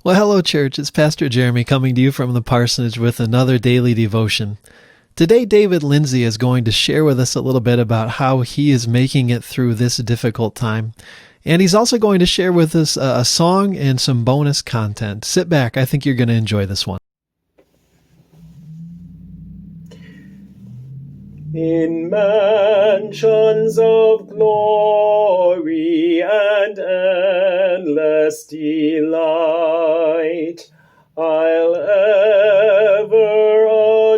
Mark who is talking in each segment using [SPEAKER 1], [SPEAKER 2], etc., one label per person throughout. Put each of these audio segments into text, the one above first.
[SPEAKER 1] Well, hello, church. It's Pastor Jeremy coming to you from the parsonage with another daily devotion. Today, David Lindsey is going to share with us a little bit about how he is making it through this difficult time. And he's also going to share with us a song and some bonus content. Sit back. I think you're going to enjoy this one.
[SPEAKER 2] In mansions of glory and endless delight, I'll ever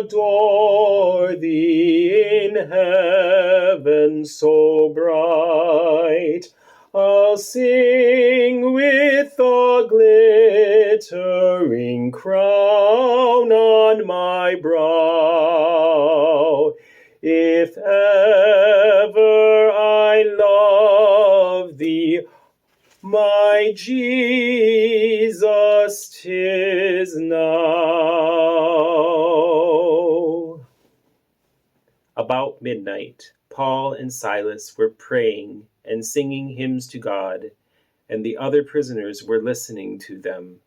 [SPEAKER 2] adore thee in heaven so bright. I'll sing with the glittering crown on my brow. If ever I love thee, my Jesus, 'tis now. About midnight, Paul and Silas were praying and singing hymns to God, and the other prisoners were listening to them.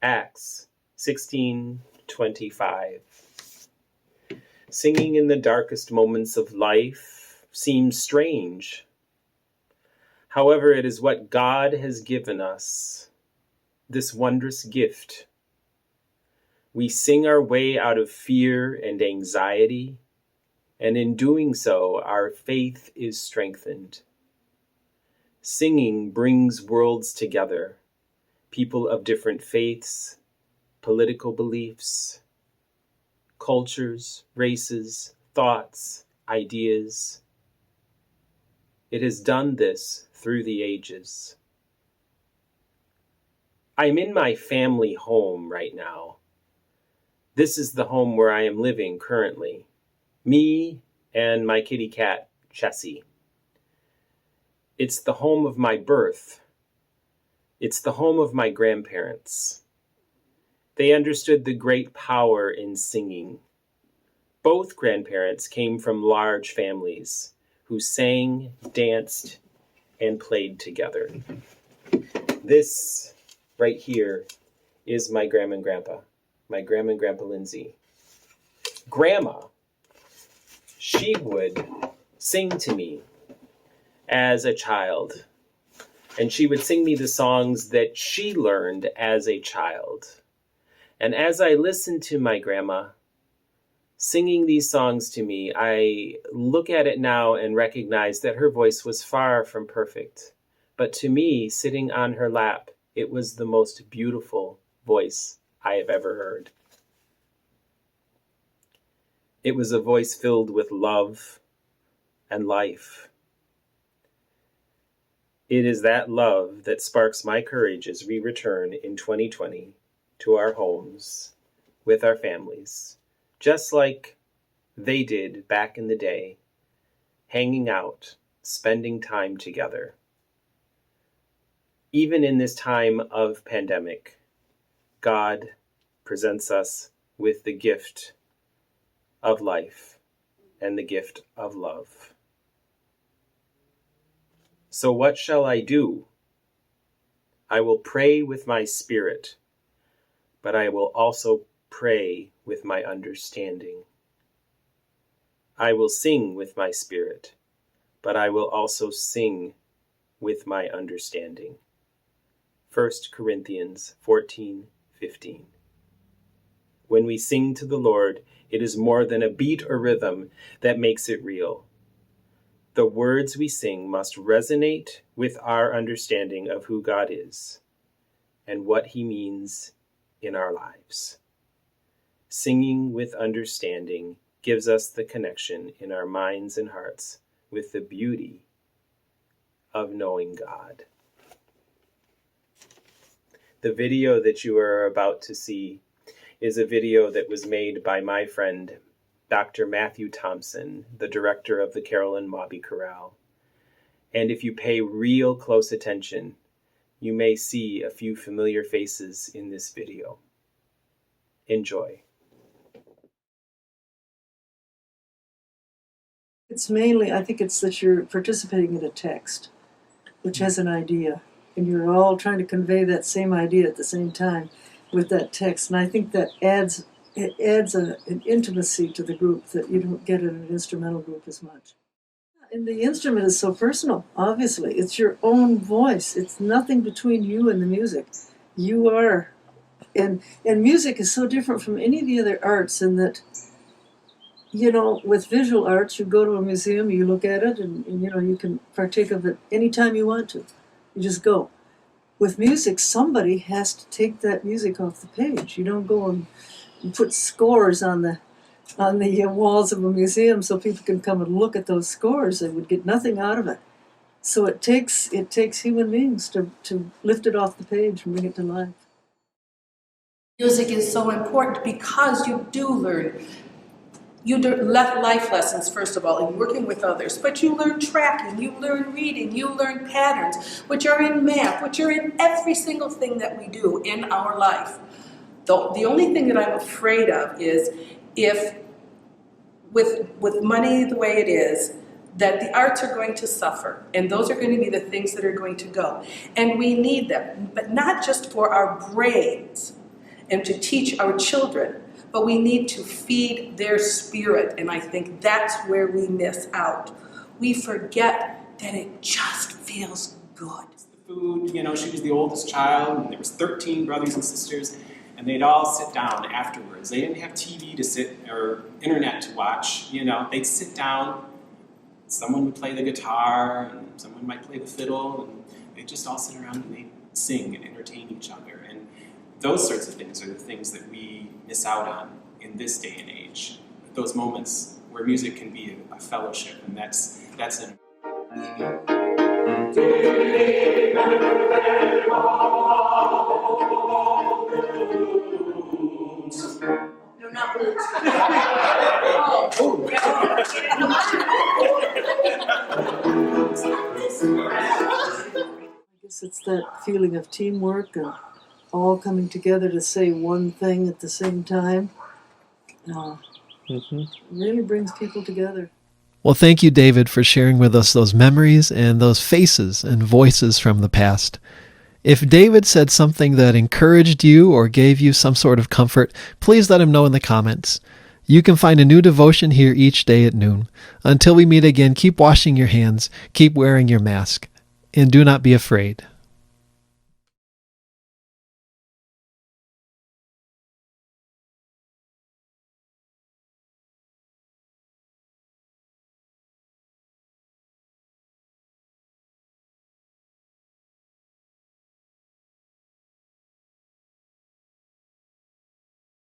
[SPEAKER 2] Acts 16:25. Singing in the darkest moments of life seems strange. However, it is what God has given us, this wondrous gift. We sing our way out of fear and anxiety, and in doing so, our faith is strengthened. Singing brings worlds together, people of different faiths, political beliefs, cultures, races, thoughts, ideas. It has done this through the ages. I'm in my family home right now. This is the home where I am living currently. Me and my kitty cat, Chessie. It's the home of my birth. It's the home of my grandparents. They understood the great power in singing. Both grandparents came from large families who sang, danced, and played together. This right here is my grandma and grandpa Lindsey. Grandma, she would sing to me as a child, and she would sing me the songs that she learned as a child. And as I listened to my grandma singing these songs to me, I look at it now and recognize that her voice was far from perfect. But to me, sitting on her lap, it was the most beautiful voice I have ever heard. It was a voice filled with love and life. It is that love that sparks my courage as we return in 2020 to our homes with our families, just like they did back in the day, hanging out, spending time together. Even in this time of pandemic, God presents us with the gift of life and the gift of love. So what shall I do? I will pray with my spirit, but I will also pray with my understanding. I will sing with my spirit, but I will also sing with my understanding. 1 Corinthians 14:15. When we sing to the Lord, it is more than a beat or rhythm that makes it real. The words we sing must resonate with our understanding of who God is and what He means in our lives. Singing with understanding gives us the connection in our minds and hearts with the beauty of knowing God. The video that you are about to see is a video that was made by my friend, Dr. Matthew Thompson, the director of the Carolyn Mobby Chorale. And if you pay real close attention, you may see a few familiar faces in this video. Enjoy.
[SPEAKER 3] It's mainly, I think it's that you're participating in a text, which has an idea. and you're all trying to convey that same idea at the same time with that text. And I think that adds an intimacy to the group that you don't get in an instrumental group as much. And the instrument is so personal, obviously. It's your own voice. It's nothing between you and the music. You are. And music is so different from any of the other arts in that, with visual arts, you go to a museum, you look at it, and you can partake of it anytime you want to. You just go. With music, somebody has to take that music off the page. You don't go and put scores on the walls of a museum so people can come and look at those scores. They would get nothing out of it. So it takes human beings to lift it off the page and bring it to life.
[SPEAKER 4] Music is so important because you do learn. You learn life lessons, first of all, in working with others, but you learn tracking, you learn reading, you learn patterns, which are in math, which are in every single thing that we do in our life. The only thing that I'm afraid of is if, with money the way it is, that the arts are going to suffer, and those are going to be the things that are going to go. And we need them, but not just for our brains and to teach our children, but we need to feed their spirit, and I think that's where we miss out. We forget that it just feels good.
[SPEAKER 2] The food, she was the oldest child, and there was 13 brothers and sisters, and they'd all sit down afterwards. They didn't have TV to sit, or internet to watch, they'd sit down, someone would play the guitar, and someone might play the fiddle, and they'd just all sit around and they'd sing and entertain each other. And those sorts of things are the things that we miss out on in this day and age. Those moments where music can be a fellowship, and that's an
[SPEAKER 4] No, not blues.
[SPEAKER 3] I guess it's that feeling of teamwork and all coming together to say one thing at the same time. Really brings people together.
[SPEAKER 1] Well, thank you, David, for sharing with us those memories and those faces and voices from the past. If David said something that encouraged you or gave you some sort of comfort, please let him know in the comments. You can find a new devotion here each day at noon. Until we meet again, keep washing your hands, keep wearing your mask, and do not be afraid.